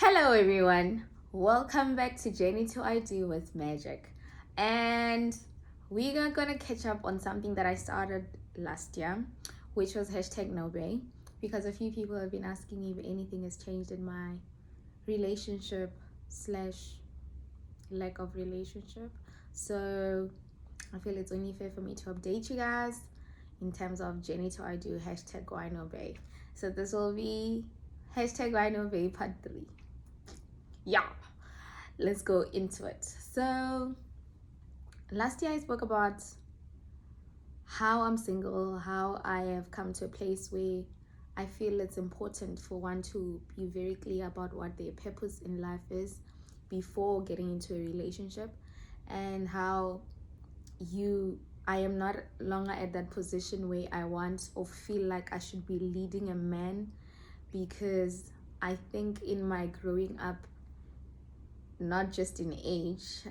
Hello everyone, welcome back to Journey to I Do with Magic. And we are gonna catch up on something that I started last year, which was hashtag #NoBay, because a few people have been asking me if anything has changed in my relationship slash lack of relationship. So I feel it's only fair for me to update you guys in terms of Journey to I Do hashtag #WhyNoBay. So this will be hashtag #WhyNoBay part 3. Yeah, let's go into it. So last year I spoke about how I'm single, how I have come to a place where I feel it's important for one to be very clear about what their purpose in life is before getting into a relationship, and how I am not longer at that position where I want or feel like I should be leading a man, because I think in my growing up, not just in age,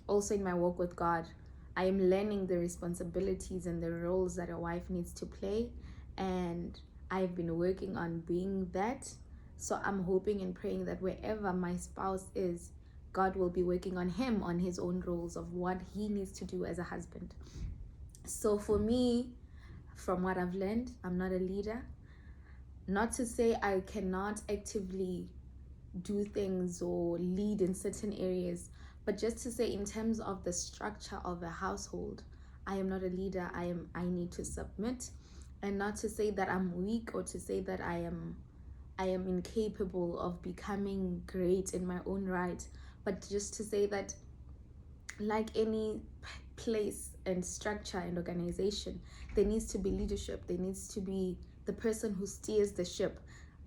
also in my walk with God, I am learning the responsibilities and the roles that a wife needs to play, and I've been working on being that. So I'm hoping and praying that wherever my spouse is, God will be working on him, on his own roles of what he needs to do as a husband. So for me, from what I've learned, I'm not a leader. Not to say I cannot actively do things or lead in certain areas, but just to say in terms of the structure of a household, I am not a leader. I need to submit. And not to say that I'm weak or to say that I am incapable of becoming great in my own right, but just to say that, like any place and structure and organization, there needs to be leadership. There needs to be the person who steers the ship.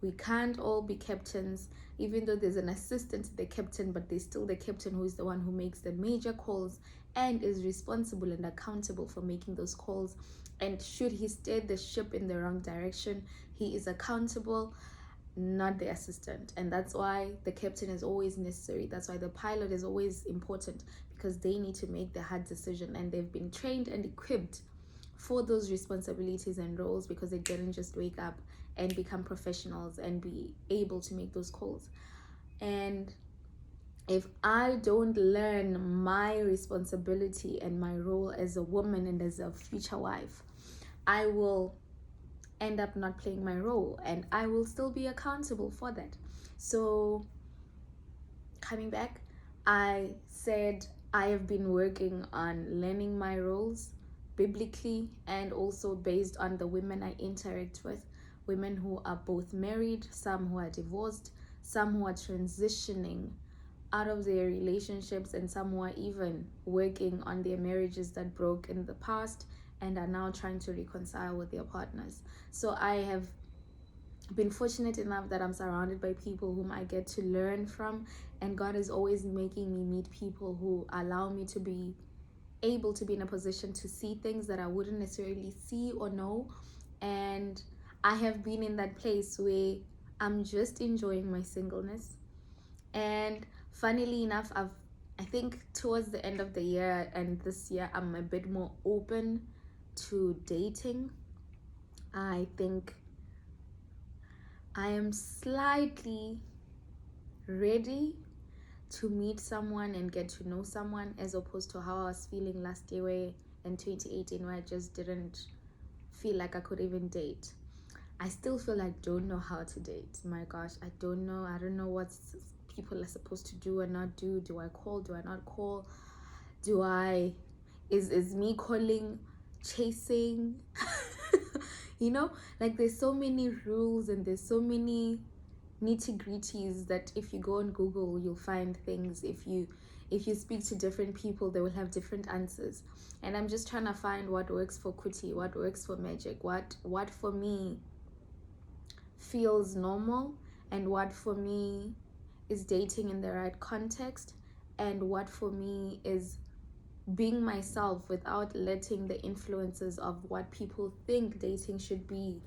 We can't all be captains, even though there's an assistant to the captain, but there's still the captain who is the one who makes the major calls and is responsible and accountable for making those calls. And should he steer the ship in the wrong direction, he is accountable, not the assistant. And that's why the captain is always necessary. That's why the pilot is always important, because they need to make the hard decision, and they've been trained and equipped for those responsibilities and roles, because they didn't just wake up and become professionals and be able to make those calls. And if I don't learn my responsibility and my role as a woman and as a future wife, I will end up not playing my role, and I will still be accountable for that. So coming back, I said I have been working on learning my roles biblically, and also based on the women I interact with, women who are both married, some who are divorced, some who are transitioning out of their relationships, and some who are even working on their marriages that broke in the past and are now trying to reconcile with their partners. So I have been fortunate enough that I'm surrounded by people whom I get to learn from, and God is always making me meet people who allow me to be able to be in a position to see things that I wouldn't necessarily see or know. And I have been in that place where I'm just enjoying my singleness. And funnily enough, I think towards the end of the year and this year, I'm a bit more open to dating. I think I am slightly ready to meet someone and get to know someone, as opposed to how I was feeling last year, where in 2018, where I just didn't feel like I could even date. I still feel like I don't know how to date. My gosh, I don't know. I don't know what people are supposed to do and not do. Do I call? Do I not call? Is me calling chasing? Like there's so many rules and there's so many nitty-gritties that if you go on Google, you'll find things. If you speak to different people, they will have different answers. And I'm just trying to find what works for Kuti, what works for Magic, what for me feels normal, and what for me is dating in the right context, and what for me is being myself without letting the influences of what people think dating should be,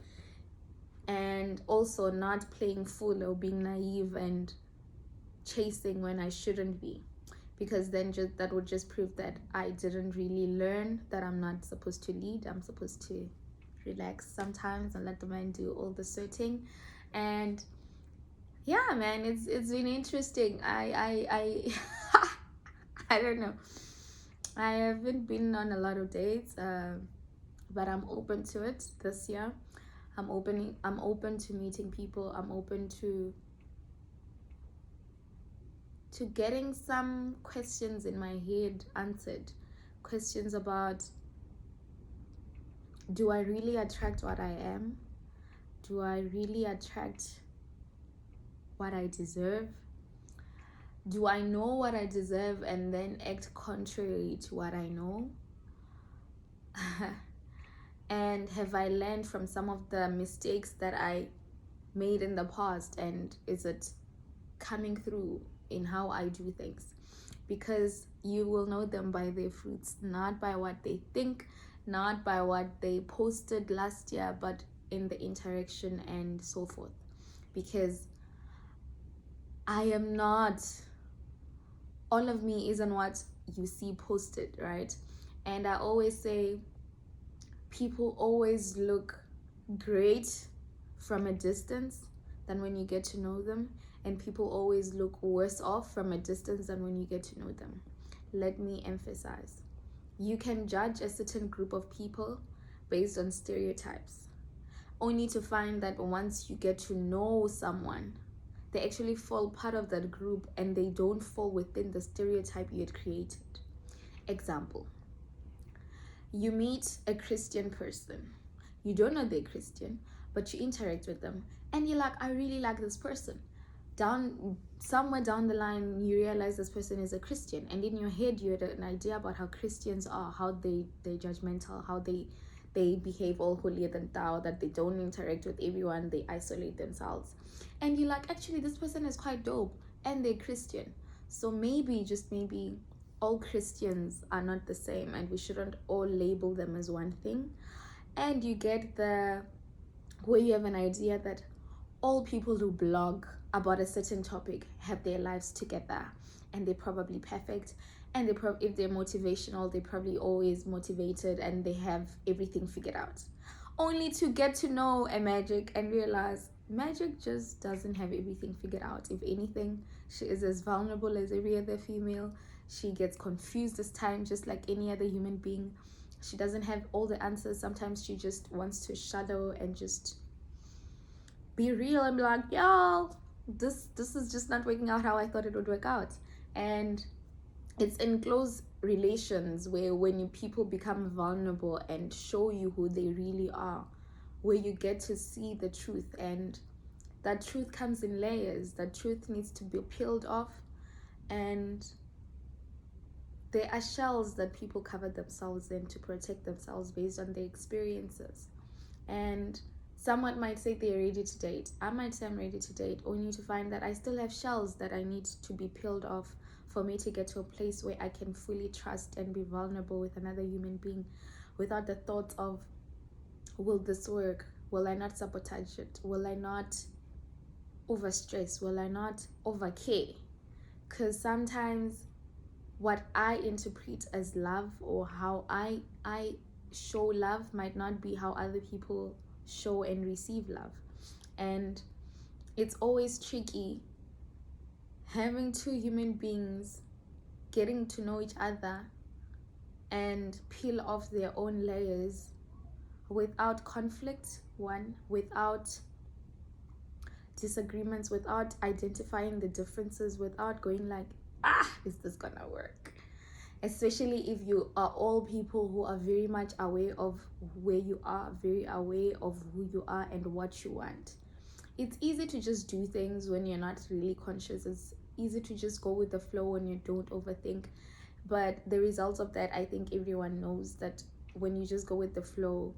and also not playing fool or being naive and chasing when I shouldn't be, because then that would just prove that I didn't really learn that I'm not supposed to lead. I'm supposed to relax sometimes and let the man do all the sorting. And yeah, man, it's been interesting. I don't know. I haven't been on a lot of dates, but I'm open to it this year. I'm open to meeting people. I'm open to getting some questions in my head answered. Questions about, do I really attract what I am? Do I really attract what I deserve? Do I know what I deserve and then act contrary to what I know? And have I learned from some of the mistakes that I made in the past, and is it coming through in how I do things? Because you will know them by their fruits, not by what they think, not by what they posted last year, but in the interaction and so forth. Because I am not, all of me isn't what you see posted, right? And I always say, people always look great from a distance than when you get to know them, and people always look worse off from a distance than when you get to know them. Let me emphasize, you can judge a certain group of people based on stereotypes, only to find that once you get to know someone, they actually fall part of that group and they don't fall within the stereotype you had created. Example, you meet a Christian person. You don't know they're Christian, but you interact with them and you're like, I really like this person. Somewhere down the line, you realize this person is a Christian, and in your head you had an idea about how Christians are, how they're judgmental, how they behave all holier than thou, that they don't interact with everyone, they isolate themselves. And you're like, actually this person is quite dope and they're Christian. So maybe, just maybe, all Christians are not the same and we shouldn't all label them as one thing. And you get the where you have an idea that all people who blog about a certain topic have their lives together and they're probably perfect, and if they're motivational, they're probably always motivated and they have everything figured out, only to get to know a Magic and realize Magic just doesn't have everything figured out. If anything, she is as vulnerable as every other female. She gets confused this time just like any other human being. She doesn't have all the answers. Sometimes she just wants to shadow and just be real and be like, y'all, this is just not working out how I thought it would work out. And it's in close relations where when people become vulnerable and show you who they really are, where you get to see the truth, and that truth comes in layers. That truth needs to be peeled off, and there are shells that people cover themselves in to protect themselves based on their experiences. And someone might say they're ready to date. I might say I'm ready to date, only to find that I still have shells that I need to be peeled off for me to get to a place where I can fully trust and be vulnerable with another human being without the thought of, will this work? Will I not sabotage it? Will I not overstress? Will I not overcare? Because sometimes what I interpret as love, or how I show love, might not be how other people show and receive love. And it's always tricky having two human beings getting to know each other and peel off their own layers without conflict, one, without disagreements, without identifying the differences, without going like, is this gonna work? Especially if you are all people who are very much aware of where you are, very aware of who you are and what you want. It's easy to just do things when you're not really conscious. It's easy to just go with the flow when you don't overthink. But the results of that, I think everyone knows that when you just go with the flow,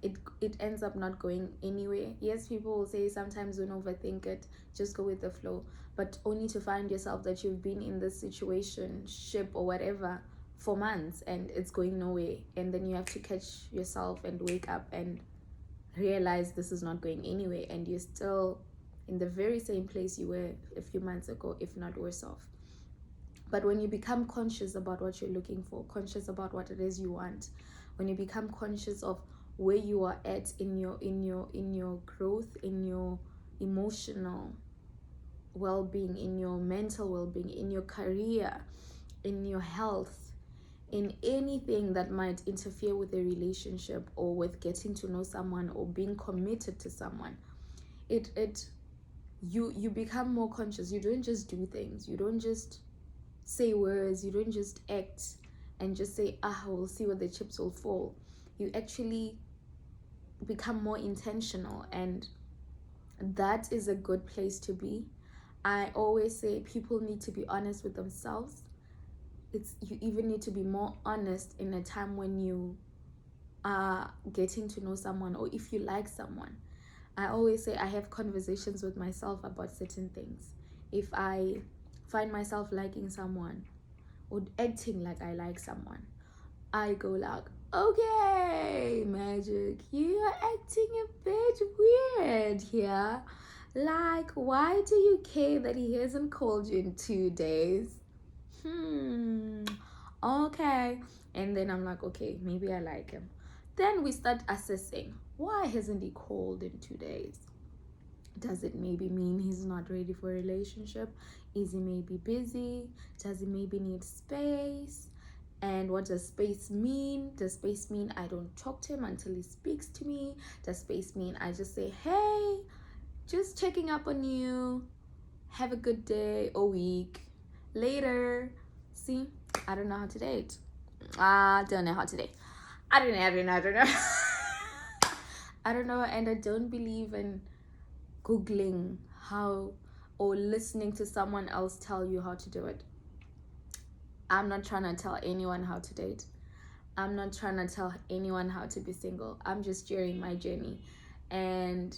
it ends up not going anywhere. Yes, people will say sometimes don't overthink it, just go with the flow, but only to find yourself that you've been in this situation, ship or whatever, for months and it's going nowhere, and then you have to catch yourself and wake up and realize this is not going anywhere, and you're still in the very same place you were a few months ago, if not worse off. But when you become conscious about what you're looking for, conscious about what it is you want, when you become conscious of where you are at in your growth, in your emotional well-being, in your mental well-being, in your career, in your health, in anything that might interfere with a relationship or with getting to know someone or being committed to someone, you become more conscious. You don't just do things, you don't just say words, you don't just act and just say, we'll see where the chips will fall. You actually become more intentional, and that is a good place to be. I always say people need to be honest with themselves. You even need to be more honest in a time when you are getting to know someone, or if you like someone. I always say I have conversations with myself about certain things. If I find myself liking someone or acting like I like someone, I go like, okay, Magic, you are acting a bit weird here. Like, why do you care that he hasn't called you in 2 days? Okay. And then I'm like, okay, maybe I like him. Then we start assessing, why hasn't he called in 2 days? Does it maybe mean he's not ready for a relationship? Is he maybe busy? Does he maybe need space? And what does space mean? Does space mean I don't talk to him until he speaks to me? Does space mean I just say, hey, just checking up on you, have a good day or week, later? See, I don't know how to date. I don't know how to date. I don't know. I don't know, and I don't believe in Googling how or listening to someone else tell you how to do it. I'm not trying to tell anyone how to date. I'm not trying to tell anyone how to be single. I'm just sharing my journey. And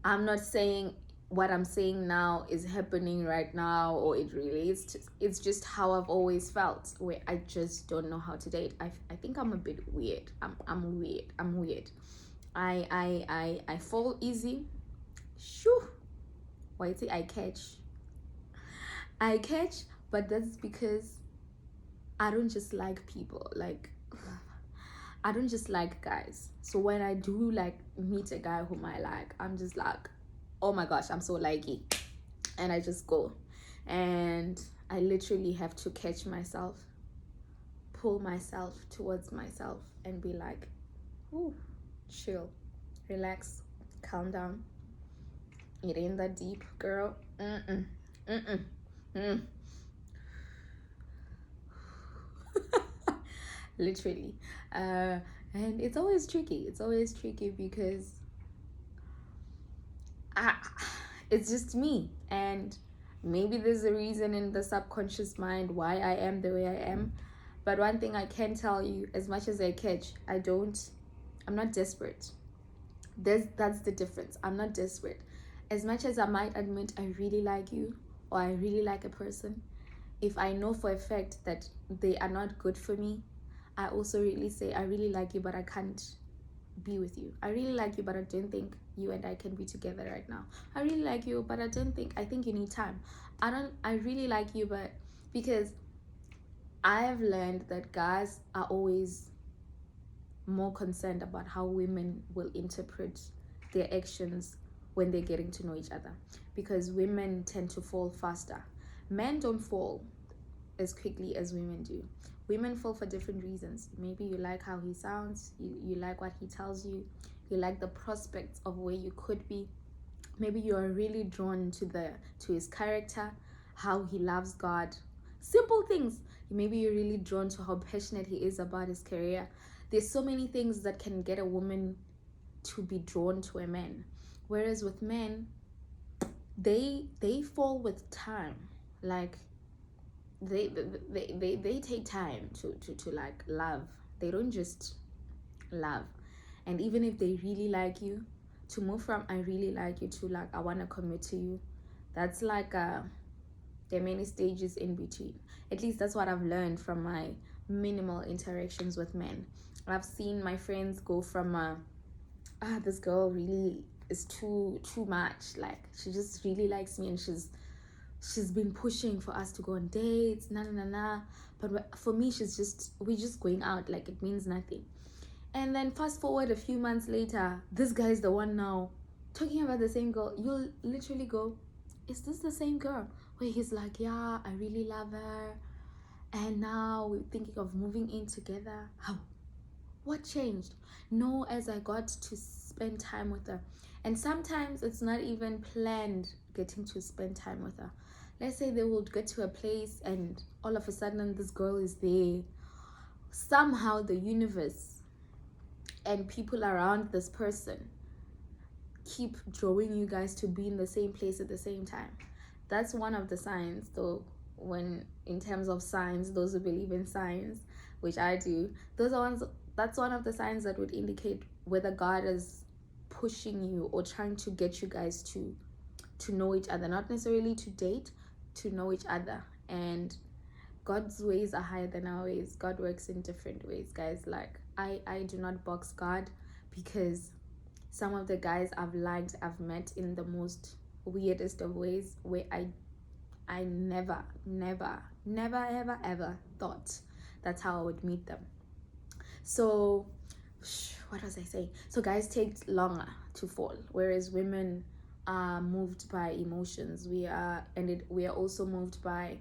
I'm not saying what I'm saying now is happening right now, or it really is. It's just how I've always felt, where I just don't know how to date. I think I'm a bit weird. I'm weird. I fall easy. Shoo. Why say I catch, but that's because I don't just like people. Like, I don't just like guys. So when I do like meet a guy whom I like, I'm just like, oh my gosh, I'm so likey. And I just go. And I literally have to catch myself, pull myself towards myself, and be like, ooh, chill, relax, calm down. It ain't that deep, girl. Literally. And it's always tricky because it's just me, and maybe there's a reason in the subconscious mind why I am the way I am. But one thing I can tell you, as much as I catch, I'm not desperate. That's the difference. I'm not desperate. As much as I might admit I really like you, or I really like a person, if I know for a fact that they are not good for me, I also really say, I really like you, but I can't be with you. I really like you, but I don't think you and I can be together right now. I really like you, but I think you need time. I really like you, but because I have learned that guys are always more concerned about how women will interpret their actions when they're getting to know each other, because women tend to fall faster. Men don't fall as quickly as women do. Women fall for different reasons. Maybe you like how he sounds, you like what he tells you, you like the prospects of where you could be. Maybe you are really drawn to his character, how he loves God. Simple things. Maybe you're really drawn to how passionate he is about his career. There's so many things that can get a woman to be drawn to a man. Whereas with men, they fall with time. Like, they take time to like love. They don't just love. And even if they really like you, to move from I really like you to like I want to commit to you, that's like there are many stages in between. At least that's what I've learned from my minimal interactions with men. I've seen my friends go from this girl really is too much, like she just really likes me, and she's been pushing for us to go on dates, but for me we're just going out, like it means nothing. And then fast forward a few months later, this guy is the one now talking about the same girl, you'll literally go, is this the same girl? Where he's like, yeah, I really love her, and now we're thinking of moving in together. How? What changed? No, as I got to spend time with her. And sometimes it's not even planned getting to spend time with her. Let's say they will get to a place and all of a sudden this girl is there. Somehow the universe and people around this person keep drawing you guys to be in the same place at the same time. That's one of the signs, though. When in terms of signs, those who believe in signs, which I do, those are ones. That's one of the signs that would indicate whether God is pushing you or trying to get you guys to know each other, not necessarily to date, to know each other. And God's ways are higher than our ways. God works in different ways, guys. Like I do not box God, because some of the guys I've met in the most weirdest of ways, where I never ever thought that's how I would meet them. So what was I saying? So guys take longer to fall, whereas women are moved by emotions. We are also moved by,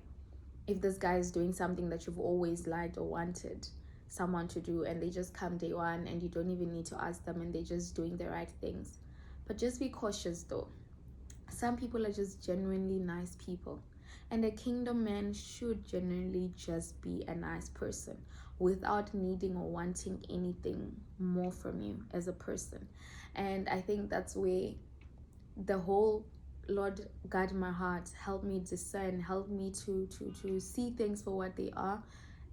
if this guy is doing something that you've always liked or wanted someone to do, and they just come day one and you don't even need to ask them, and they're just doing the right things. But just be cautious, though. Some people are just genuinely nice people, and a kingdom man should genuinely just be a nice person without needing or wanting anything more from you as a person. And I think that's where the whole Lord guide my heart, help me discern, help me to see things for what they are,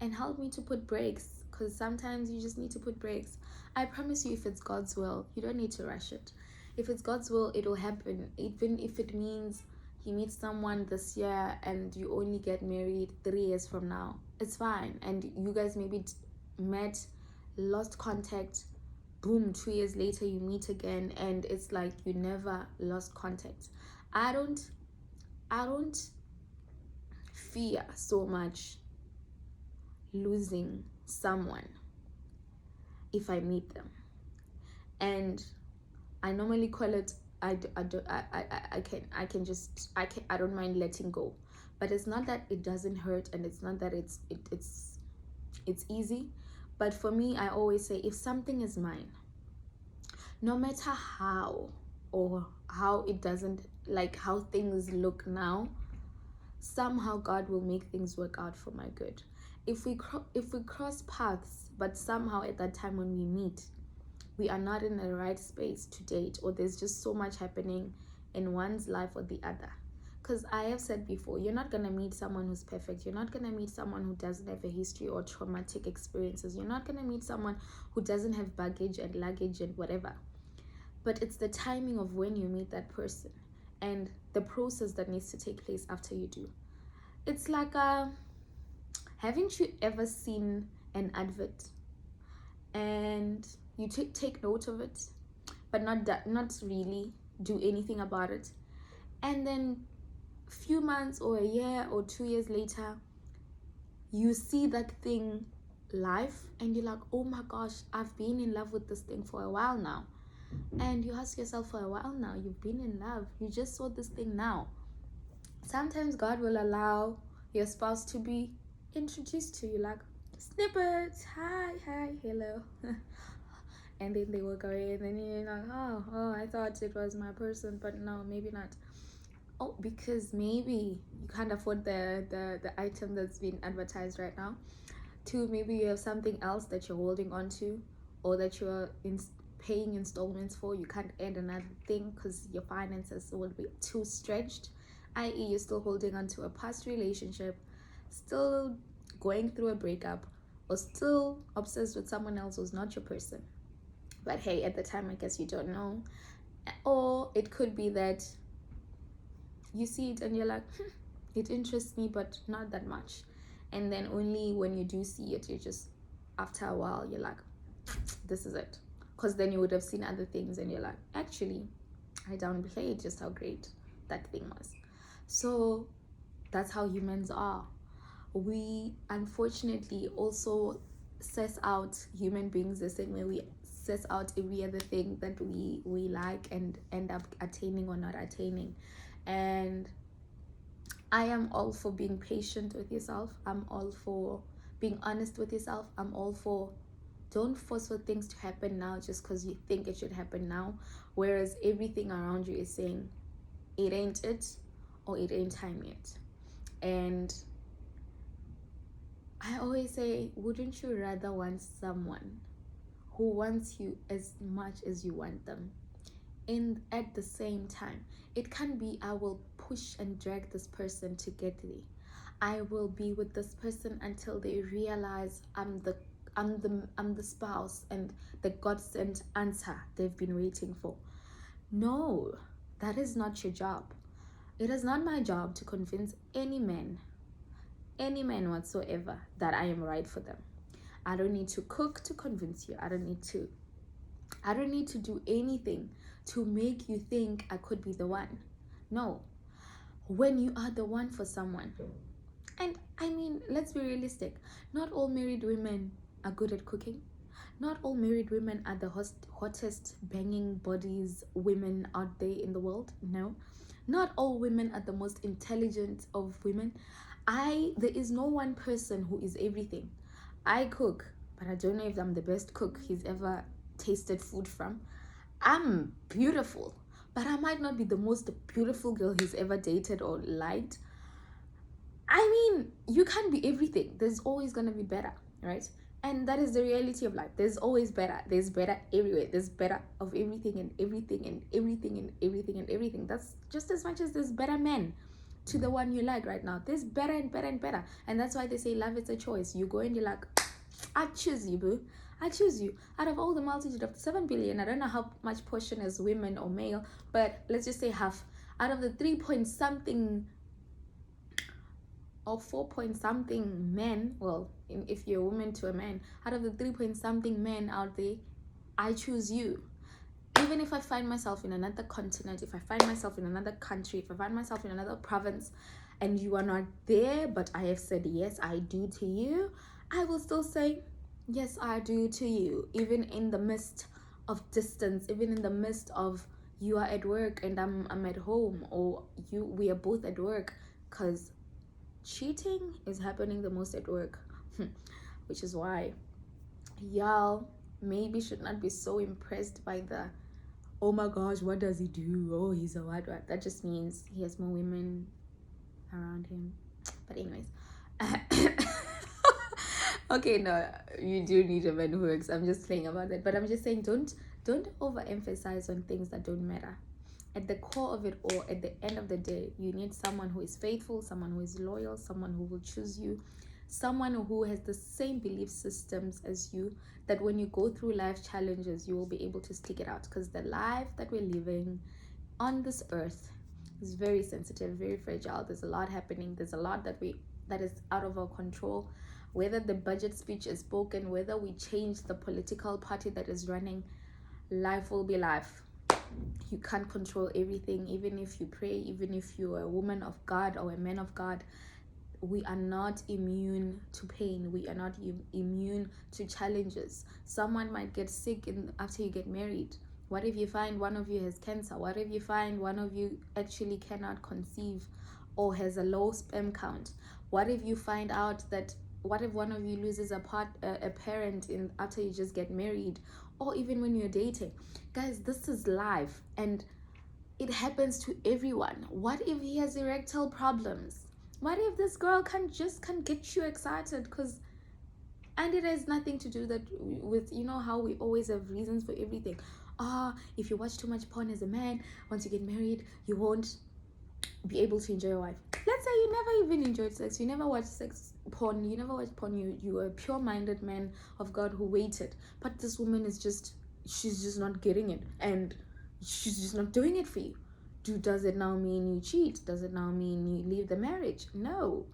and help me to put brakes, because sometimes you just need to put brakes. I promise you, if it's God's will, you don't need to rush it. If it's God's will, it'll happen. Even if it means you meet someone this year and you only get married 3 years from now, it's fine. And you guys maybe met, lost contact, boom, 2 years later you meet again, and it's like you never lost contact. I don't fear so much losing someone if I meet them. And I normally call it, I don't mind letting go. But it's not that it doesn't hurt, and it's not that it's easy. But for me, I always say, if something is mine, no matter how it doesn't, like how things look now, somehow God will make things work out for my good. If we cross paths, but somehow at that time when we meet, we are not in the right space to date, or there's just so much happening in one's life or the other. Because I have said before, you're not going to meet someone who's perfect. You're not going to meet someone who doesn't have a history or traumatic experiences. You're not going to meet someone who doesn't have baggage and luggage and whatever. But it's the timing of when you meet that person and the process that needs to take place after you do. It's like, haven't you ever seen an advert and you take note of it, but not really do anything about it, and then a few months or a year or 2 years later, you see that thing live, and you're like, oh my gosh, I've been in love with this thing for a while now. And you ask yourself, for a while now you've been in love, you just saw this thing now. Sometimes God will allow your spouse to be introduced to you, like snippets, hi, hello. And then they walk away, and then you're like, oh, I thought it was my person, but no, maybe not. Oh, because maybe you can't afford the item that's being advertised right now. 2, maybe you have something else that you're holding on to, or that you're paying installments for. You can't add another thing because your finances will be too stretched, i.e. you're still holding on to a past relationship, still going through a breakup, or still obsessed with someone else who's not your person. But hey, at the time, I guess you don't know. Or it could be that you see it and you're like, it interests me, but not that much. And then only when you do see it, you just, after a while, you're like, this is it. Because then you would have seen other things and you're like, actually, I downplayed just how great that thing was. So that's how humans are. We unfortunately also suss out human beings the same way we suss out every other thing that we like and end up attaining or not attaining. And I am all for being patient with yourself. I'm all for being honest with yourself. I'm all for don't force for things to happen now just because you think it should happen now, whereas everything around you is saying it ain't it, or it ain't time yet. And I always say, wouldn't you rather want someone who wants you as much as you want them? And at the same time, it can be, I will push and drag this person to get thee. I will be with this person until they realize I'm the spouse and the God-sent answer they've been waiting for. No, that is not your job. It is not my job to convince any man whatsoever that I am right for them. I don't need to cook to convince you. I don't need to do anything to make you think I could be the one. No. When you are the one for someone, and I mean, let's be realistic, not all married women are good at cooking. Not all married women are the hottest banging bodies women out there in the world. No. Not all women are the most intelligent of women. There is no one person who is everything. I cook, but I don't know if I'm the best cook he's ever tasted food from. I'm beautiful, but I might not be the most beautiful girl he's ever dated or liked. I mean, you can't be everything. There's always gonna be better, right? And that is the reality of life. There's always better. There's better everywhere. There's better of everything and everything and everything and everything and everything. That's just as much as there's better men to the one you like right now. There's better and better and better. And that's why they say love is a choice. You go and you're like, I choose you, boo. I choose you. Out of all the multitude of 7 billion, I don't know how much portion is women or male, but let's just say half. Out of the 3 point something or 4 point something men, well, if you're a woman to a man, out of the 3 point something men out there, I choose you. Even if I find myself in another continent, if I find myself in another country, if I find myself in another province and you are not there, but I have said yes, I do to you, I will still say yes, I do to you. Even in the midst of distance, even in the midst of you are at work and I'm at home, or we are both at work, because cheating is happening the most at work. Which is why y'all maybe should not be so impressed by the, oh my gosh, what does he do? Oh, he's a what? That just means he has more women around him. But anyways, okay, no, you do need a man who works. I'm just playing about that, but I'm just saying, don't overemphasize on things that don't matter. At the core of it all, at the end of the day, you need someone who is faithful, someone who is loyal, someone who will choose you, someone who has the same belief systems as you, that when you go through life challenges, you will be able to stick it out. Because the life that we're living on this earth is very sensitive, very fragile. There's a lot happening. There's a lot that is out of our control. Whether the budget speech is spoken, whether we change the political party that is running, life will be life. You can't control everything. Even if you pray, even if you're a woman of God or a man of God, we are not immune to pain. We are not immune to challenges. Someone might get sick after you get married. What if you find one of you has cancer? What if you find one of you actually cannot conceive or has a low sperm count? What if you find out that, what if one of you loses a parent after you just get married, or even when you're dating? Guys, this is life and it happens to everyone. What if he has erectile problems? What if this girl can't get you excited? And it has nothing to do with, you know how we always have reasons for everything. If you watch too much porn as a man, once you get married, you won't be able to enjoy your wife. Let's say you never even enjoyed sex. You never watched porn. You never watched porn. You were a pure-minded man of God who waited. But this woman she's just not getting it. And she's just not doing it for you. Does it now mean you cheat? Does it now mean you leave the marriage? No.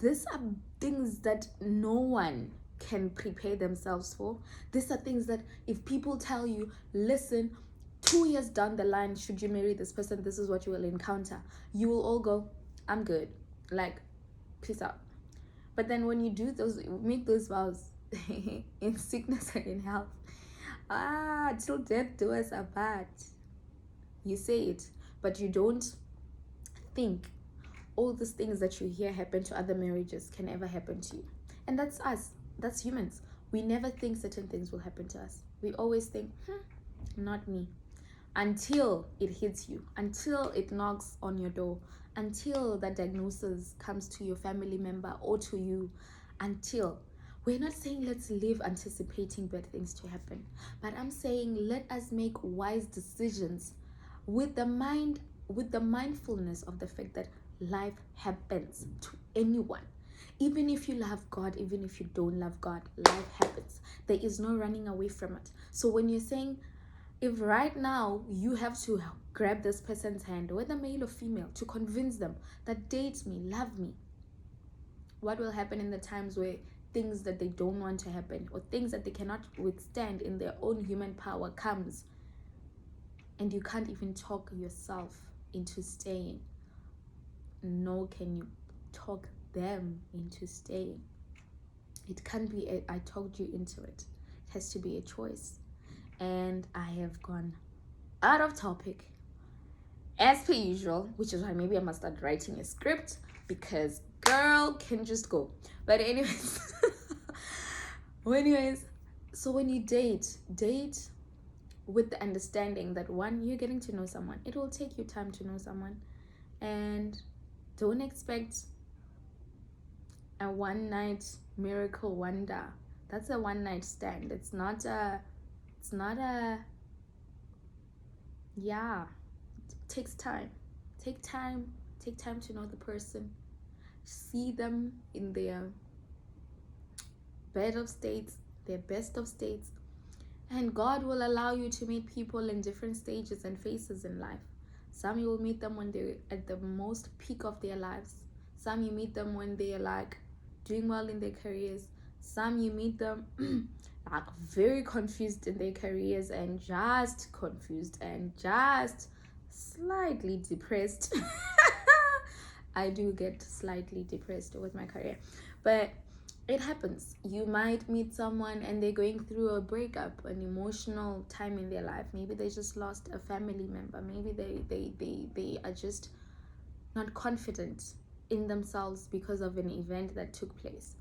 These are things that no one can prepare themselves for. These are things that if people tell you, listen, 2 years down the line, should you marry this person, this is what you will encounter, you will all go, I'm good, like, peace out. But then when you make those vows in sickness and in health, Till death do us apart. You say it, but you don't think all these things that you hear happen to other marriages can ever happen to you. And that's us. That's humans. We never think certain things will happen to us. We always think, not me. Until it hits you, until it knocks on your door, until that diagnosis comes to your family member or to you, until. We're not saying let's live anticipating bad things to happen, but I'm saying let us make wise decisions with the mindfulness of the fact that life happens to anyone. Even if you love God, even if you don't love God, life happens. There is no running away from it. So when you're saying, if right now you have to grab this person's hand, whether male or female, to convince them that date me, love me, what will happen in the times where things that they don't want to happen or things that they cannot withstand in their own human power comes, and you can't even talk yourself into staying, nor can you talk them into staying. It can't be I talked you into it. It has to be a choice. And I have gone out of topic as per usual, which is why maybe I must start writing a script, because girl can just go. But anyways, so when you date with the understanding that, one, you're getting to know someone. It will take you time to know someone, and don't expect a one night miracle wonder. That's a one night stand. It's not a yeah. It takes time. Take time to know the person. See them in their best of states, and God will allow you to meet people in different stages and phases in life. Some you will meet them when they're at the most peak of their lives. Some you meet them when they're like doing well in their careers. Some you meet them like very confused in their careers and just confused and just slightly depressed. I do get slightly depressed with my career, but it happens. You might meet someone and they're going through a breakup, an emotional time in their life. Maybe they just lost a family member. Maybe they are just not confident in themselves because of an event that took place.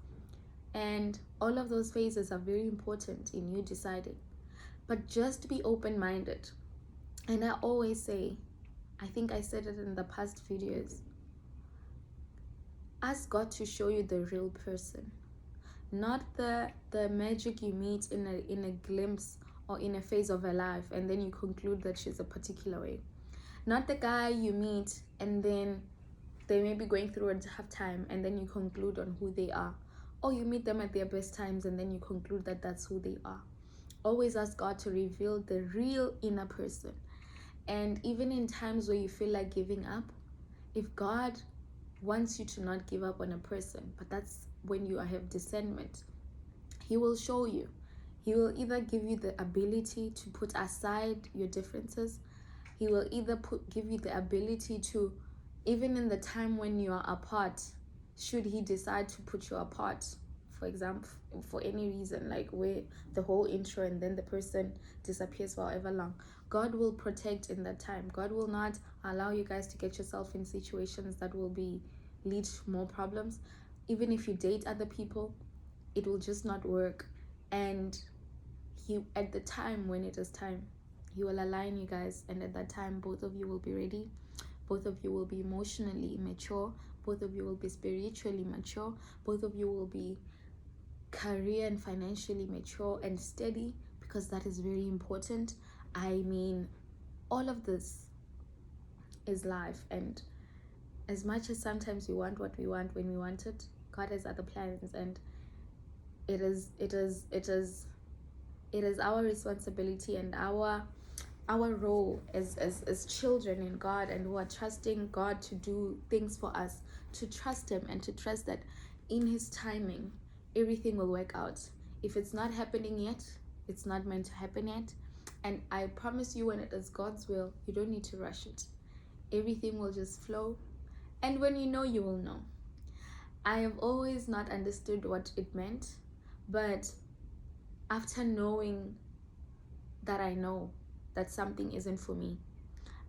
And all of those phases are very important in you deciding. But just be open-minded. And I always say, I think I said it in the past videos, ask God to show you the real person, not the magic you meet in a glimpse or in a phase of her life, and then you conclude that she's a particular way. Not the guy you meet and then they may be going through a tough time and then you conclude on who they are. Or you meet them at their best times and then you conclude that that's who they are. Always ask God to reveal the real inner person. And even in times where you feel like giving up, if God wants you to not give up on a person, but that's when you have discernment, He will show you. He will either give you the ability to put aside your differences. He will either give you the ability to, even in the time when you are apart, should He decide to put you apart, for example, for any reason, like where the whole intro and then the person disappears for however long, God will protect in that time. God will not allow you guys to get yourself in situations that will lead to more problems. Even if you date other people, it will just not work. And He, at the time when it is time, He will align you guys, and at that time both of you will be ready. Both of you will be emotionally mature. Both of you will be spiritually mature. Both of you will be career and financially mature and steady, because that is very important. I mean, all of this is life, and as much as sometimes we want what we want when we want it, God has other plans, and it is our responsibility and our role as children in God, and who are trusting God to do things for us, to trust Him and to trust that in His timing everything will work out. If it's not happening yet, it's not meant to happen yet. And I promise you, when it is God's will, you don't need to rush it. Everything will just flow, and when you know, you will know. I have always not understood what it meant, but after knowing that I know that something isn't for me,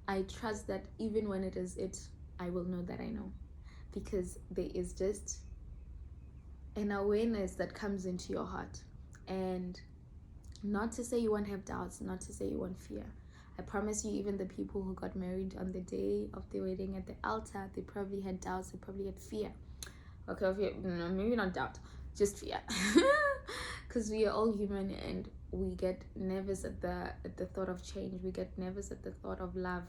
I trust that even when it is it, I will know that I know. Because there is just an awareness that comes into your heart. And not to say you won't have doubts, not to say you won't fear. I promise you, even the people who got married on the day of the wedding at the altar, they probably had doubts, they probably had fear. Okay, no, maybe not doubt, just fear. Because we are all human and we get nervous at the thought of change. We get nervous at the thought of love.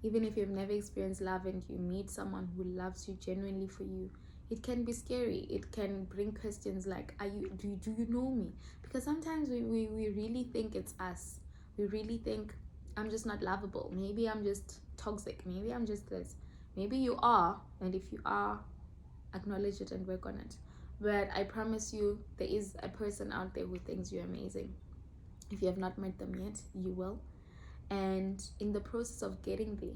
Even if you've never experienced love and you meet someone who loves you genuinely for you, it can be scary. It can bring questions like, do you know me? Because sometimes we really think it's us. We really think, I'm just not lovable. Maybe I'm just toxic. Maybe I'm just this. Maybe you are, and if you are, acknowledge it and work on it. But I promise you, there is a person out there who thinks you're amazing. If you have not met them yet, you will. And in the process of getting there,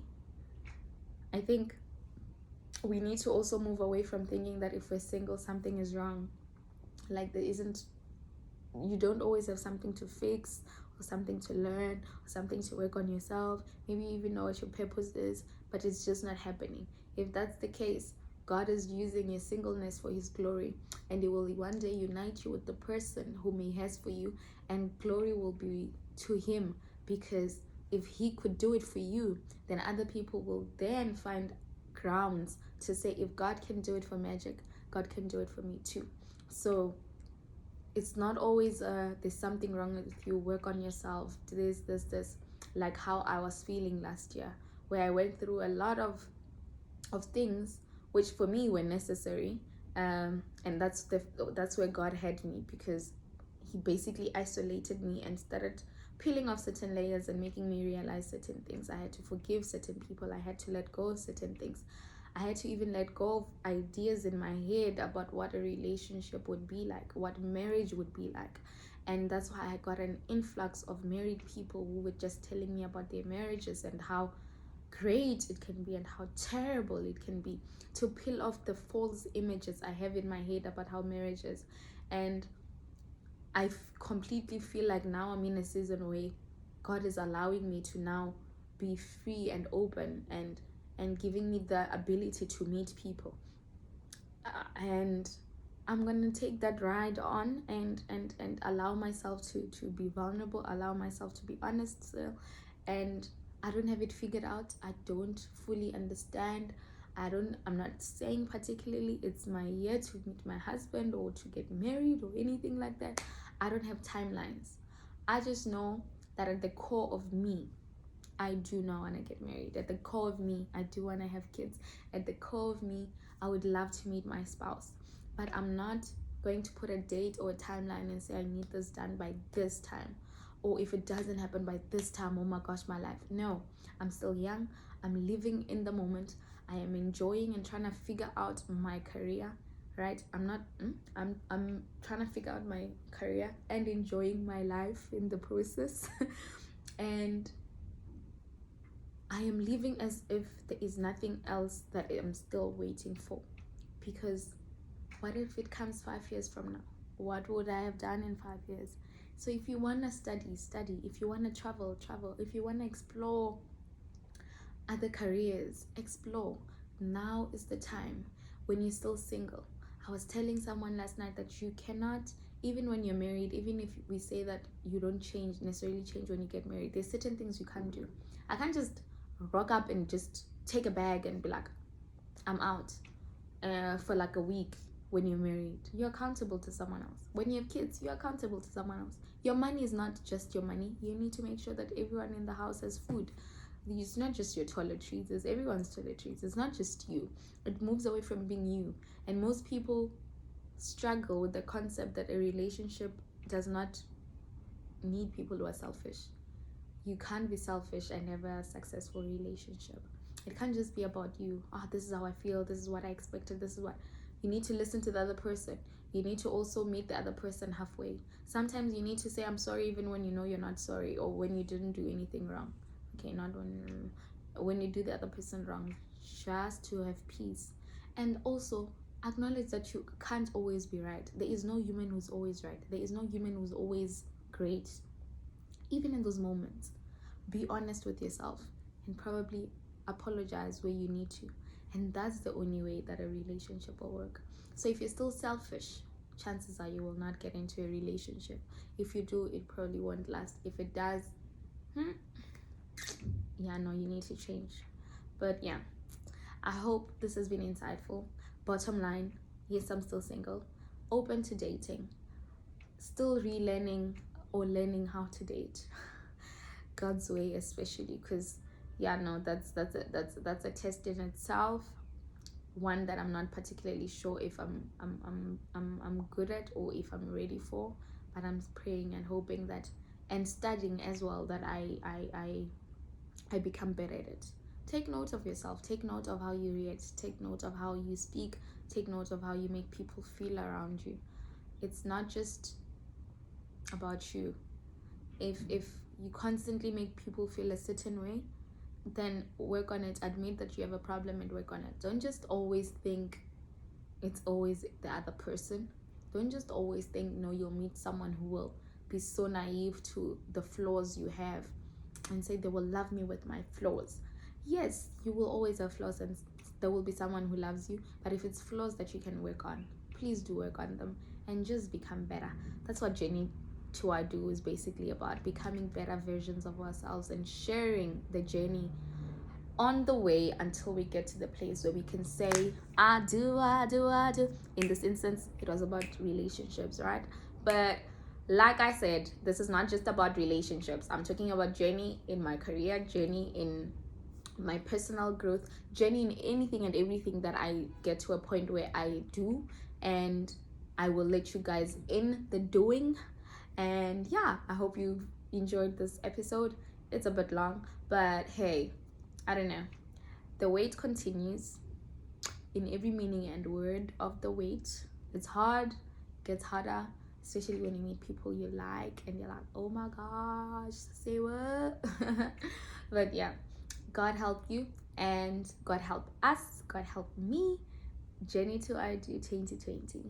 I think we need to also move away from thinking that if we're single, something is wrong. Like, there isn't, you don't always have something to fix or something to learn or something to work on yourself. Maybe you even know what your purpose is, but it's just not happening. If that's the case, God is using your singleness for his glory, and he will one day unite you with the person whom he has for you, and glory will be to him. Because if he could do it for you, then other people will then find grounds to say, if God can do it for Magic, God can do it for me too. So it's not always there's something wrong with you, work on yourself, this, like how I was feeling last year, where I went through a lot of things which for me were necessary, and that's where God had me, because he basically isolated me and started peeling off certain layers and making me realize certain things. I had to forgive certain people, I had to let go of certain things, I had to even let go of ideas in my head about what a relationship would be like, what marriage would be like. And that's why I got an influx of married people who were just telling me about their marriages and how great it can be and how terrible it can be, to peel off the false images I have in my head about how marriage is. And I completely feel like now I'm in a season where God is allowing me to now be free and open, and giving me the ability to meet people. And I'm gonna take that ride on, and allow myself to be vulnerable, allow myself to be honest still. And I don't have it figured out, I don't fully understand. I'm not saying particularly it's my year to meet my husband or to get married or anything like that. I don't have timelines. I just know that at the core of me, I do not want to get married. At the core of me, I do want to have kids. At the core of me, I would love to meet my spouse. But I'm not going to put a date or a timeline and say I need this done by this time. Or if it doesn't happen by this time, oh my gosh, my life. No, I'm still young. I'm living in the moment. I am enjoying and trying to figure out my career, right? I'm trying to figure out my career and enjoying my life in the process. And I am living as if there is nothing else that I'm still waiting for. Because what if it comes 5 years from now? What would I have done in 5 years? So if you want to study. If you want to travel. If you want to explore other careers, explore. Now is the time, when you're still single. I was telling someone last night that you cannot, even when you're married, even if we say that you don't necessarily change when you get married, there's certain things you can't do. I can't just rock up and just take a bag and be like, I'm out for like a week. When you're married, you're accountable to someone else. When you have kids, you're accountable to someone else. Your money is not just your money. You need to make sure that everyone in the house has food. It's not just your toiletries, it's everyone's toiletries. It's not just you. It moves away from being you. And most people struggle with the concept that a relationship does not need people who are selfish. You can't be selfish and have a successful relationship. It can't just be about you. This is how I feel, this is what I expected, this is what. You need to listen to the other person. You need to also meet the other person halfway. Sometimes you need to say I'm sorry even when you know you're not sorry, or when you didn't do anything wrong. Okay, not when you do the other person wrong, just to have peace. And also acknowledge that you can't always be right. There is no human who's always right. There is no human who's always great. even in those moments, be honest with yourself and probably apologize where you need to. And that's the only way that a relationship will work. So if you're still selfish, chances are you will not get into a relationship. If you do, it probably won't last. If it does, yeah, no, you need to change. But yeah, I hope this has been insightful. Bottom line, yes, I'm still single, open to dating, still relearning or learning how to date God's way, especially, because yeah, no, that's a test in itself, one that I'm not particularly sure if I'm good at or if I'm ready for, but I'm praying and hoping that, and studying as well, that I become better at it. Take note of yourself, take note of how you react, take note of how you speak, take note of how you make people feel around you. It's not just about you. If you constantly make people feel a certain way, then work on it. Admit that you have a problem and work on it. Don't just always think it's always the other person. Don't just always think, no, you'll meet someone who will be so naive to the flaws you have and say they will love me with my flaws. Yes, you will always have flaws and there will be someone who loves you, but if it's flaws that you can work on, please do work on them and just become better. That's what Journey to I Do is basically about, becoming better versions of ourselves and sharing the journey on the way until we get to the place where we can say, I do, I do, I do. In this instance, it was about relationships, right? But like I said, this is not just about relationships. I'm talking about journey in my career, journey in my personal growth, journey in anything and everything that I get to a point where I do. And I will let you guys in the doing. And yeah, I hope you enjoyed this episode. It's a bit long, but hey, I don't know. The wait continues in every meaning and word of the wait. It's hard, gets harder, especially when you meet people you like and you're like, oh my gosh, say what? But yeah, God help you and God help us, God help me. Journey to I Do 2020.